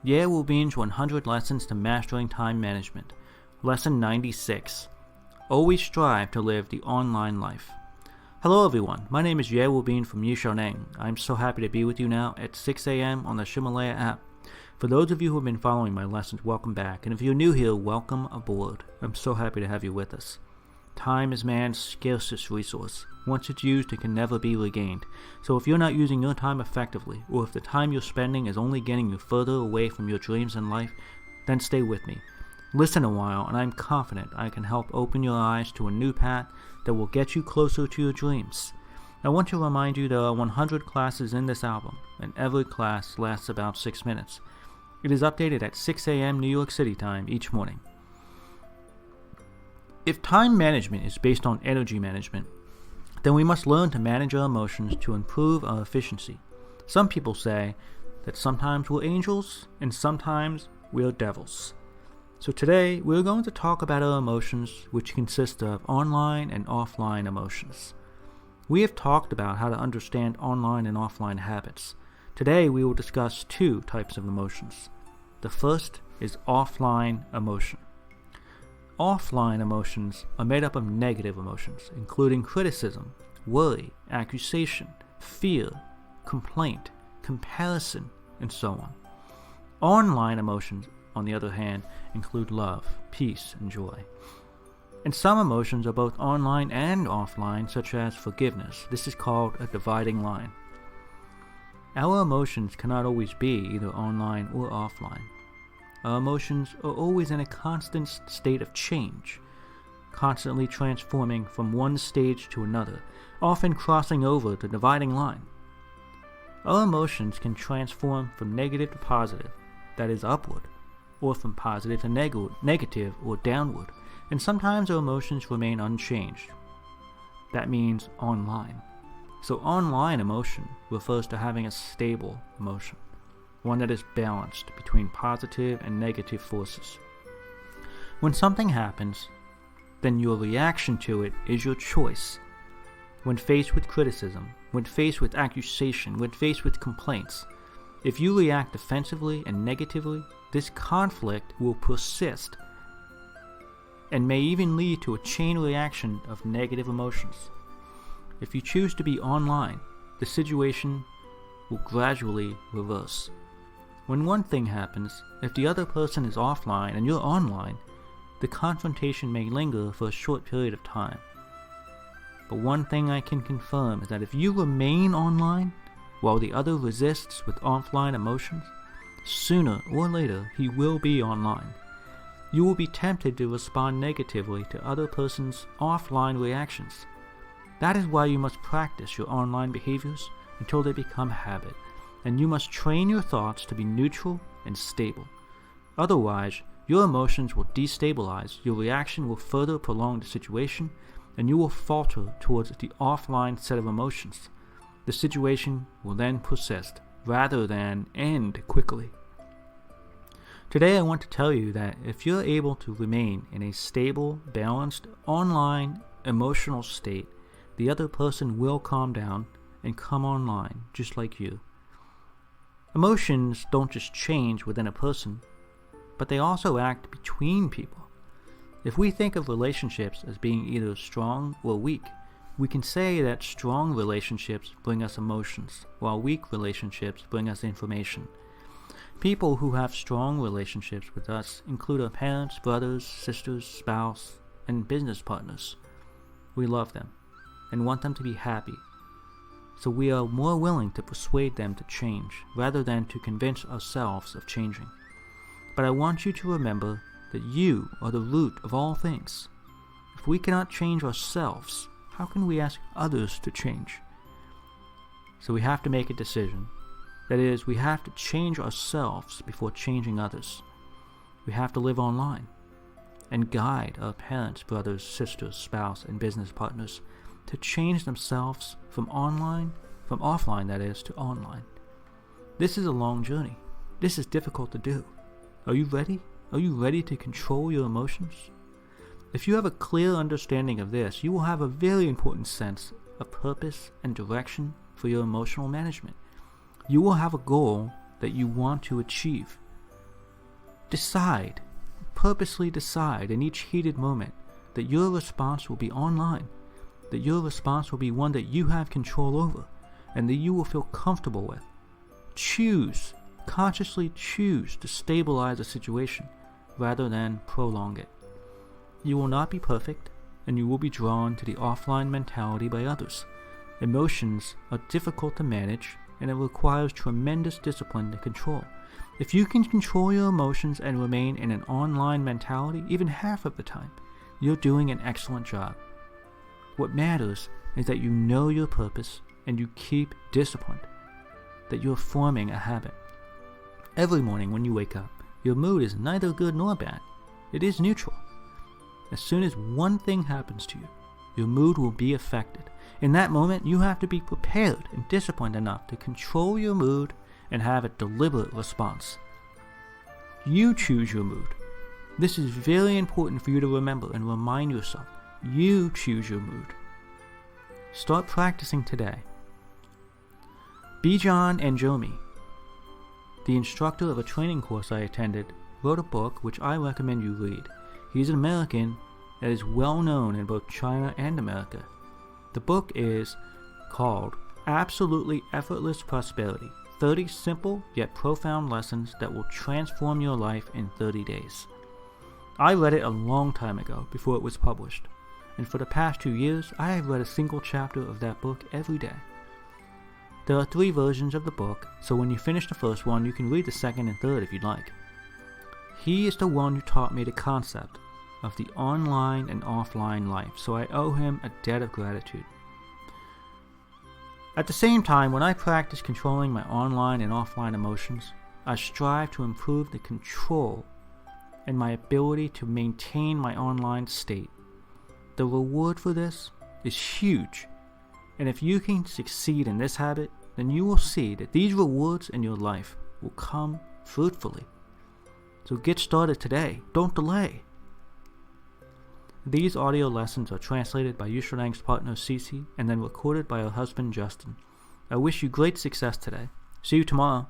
Ye Wubin's 100 Lessons to Mastering Time Management. Lesson 96. Always strive to live the online life. Hello everyone, my name is Ye Wubin from Xiao Neng. I'm so happy to be with you now at 6 a.m. on the Ximalaya App. For those of you who have been following my lessons, welcome back. And if you're new here, welcome aboard. I'm so happy to have you with us. Time is man's scarcest resource. Once it's used, it can never be regained. So if you're not using your time effectively, or if the time you're spending is only getting you further away from your dreams in life, then stay with me. Listen a while, and I'm confident I can help open your eyes to a new path that will get you closer to your dreams. I want to remind you there are 100 classes in this album, and every class lasts about 6 minutes. It is updated at 6 a.m. New York City time each morning. If time management is based on energy management, then we must learn to manage our emotions to improve our efficiency. Some people say that sometimes we're angels and sometimes we're devils. So today we're going to talk about our emotions, which consist of online and offline emotions. We have talked about how to understand online and offline habits. Today we will discuss two types of emotions. The first is offline emotion. Offline emotions are made up of negative emotions, including criticism, worry, accusation, fear, complaint, comparison, and so on. Online emotions, on the other hand, include love, peace, and joy. And some emotions are both online and offline, such as forgiveness. This is called a dividing line. Our emotions cannot always be either online or offline. Our emotions are always in a constant state of change, constantly transforming from one stage to another, often crossing over the dividing line. Our emotions can transform from negative to positive, that is upward, or from positive to negative or downward, and sometimes our emotions remain unchanged. That means online. So online emotion refers to having a stable emotion, one that is balanced between positive and negative forces. When something happens, then your reaction to it is your choice. When faced with criticism, when faced with accusation, when faced with complaints, if you react defensively and negatively, this conflict will persist and may even lead to a chain reaction of negative emotions. If you choose to be online, the situation will gradually reverse. When one thing happens, if the other person is offline and you're online, the confrontation may linger for a short period of time. But one thing I can confirm is that if you remain online while the other resists with offline emotions, sooner or later he will be online. You will be tempted to respond negatively to other person's offline reactions. That is why you must practice your online behaviors until they become habit, and you must train your thoughts to be neutral and stable. Otherwise, your emotions will destabilize, your reaction will further prolong the situation, and you will falter towards the offline set of emotions. The situation will then persist, rather than end quickly. Today I want to tell you that if you're able to remain in a stable, balanced, online, emotional state, the other person will calm down and come online just like you. Emotions don't just change within a person, but they also act between people. If we think of relationships as being either strong or weak, we can say that strong relationships bring us emotions, while weak relationships bring us information. People who have strong relationships with us include our parents, brothers, sisters, spouse, and business partners. We love them and want them to be happy, so we are more willing to persuade them to change rather than to convince ourselves of changing. But I want you to remember that you are the root of all things. If we cannot change ourselves, how can we ask others to change? So we have to make a decision. That is, we have to change ourselves before changing others. We have to live online and guide our parents, brothers, sisters, spouse, and business partners to change themselves from offline, that is, to online. This is a long journey. This is difficult to do. Are you ready? Are you ready to control your emotions? If you have a clear understanding of this, you will have a very important sense of purpose and direction for your emotional management. You will have a goal that you want to achieve. decide, purposely decide in each heated moment that your response will be online, that your response will be one that you have control over, and that you will feel comfortable with. Consciously choose to stabilize a situation rather than prolong it. You will not be perfect, and you will be drawn to the offline mentality by others. Emotions are difficult to manage, and it requires tremendous discipline to control. If you can control your emotions and remain in an online mentality even half of the time, you're doing an excellent job. What matters is that you know your purpose and you keep disciplined, that you're forming a habit. Every morning when you wake up, your mood is neither good nor bad. It is neutral. As soon as one thing happens to you, your mood will be affected. In that moment, you have to be prepared and disciplined enough to control your mood and have a deliberate response. You choose your mood. This is very important for you to remember and remind yourself. You choose your mood. Start practicing today. Bijan Anjomi, the instructor of a training course I attended, wrote a book which I recommend you read. He's an American that is well known in both China and America. The book is called Absolutely Effortless Prosperity, 30 Simple Yet Profound Lessons That Will Transform Your Life in 30 Days. I read it a long time ago before it was published, and for the past 2 years I have read a single chapter of that book every day. There are 3 versions of the book, so when you finish the first one, you can read the second and third if you'd like. He is the one who taught me the concept of the online and offline life, so I owe him a debt of gratitude. At the same time, when I practice controlling my online and offline emotions, I strive to improve the control and my ability to maintain my online state. The reward for this is huge, and if you can succeed in this habit, then you will see that these rewards in your life will come fruitfully. So get started today. Don't delay. These audio lessons are translated by Yushanang's partner Cece and then recorded by her husband Justin. I wish you great success today. See you tomorrow.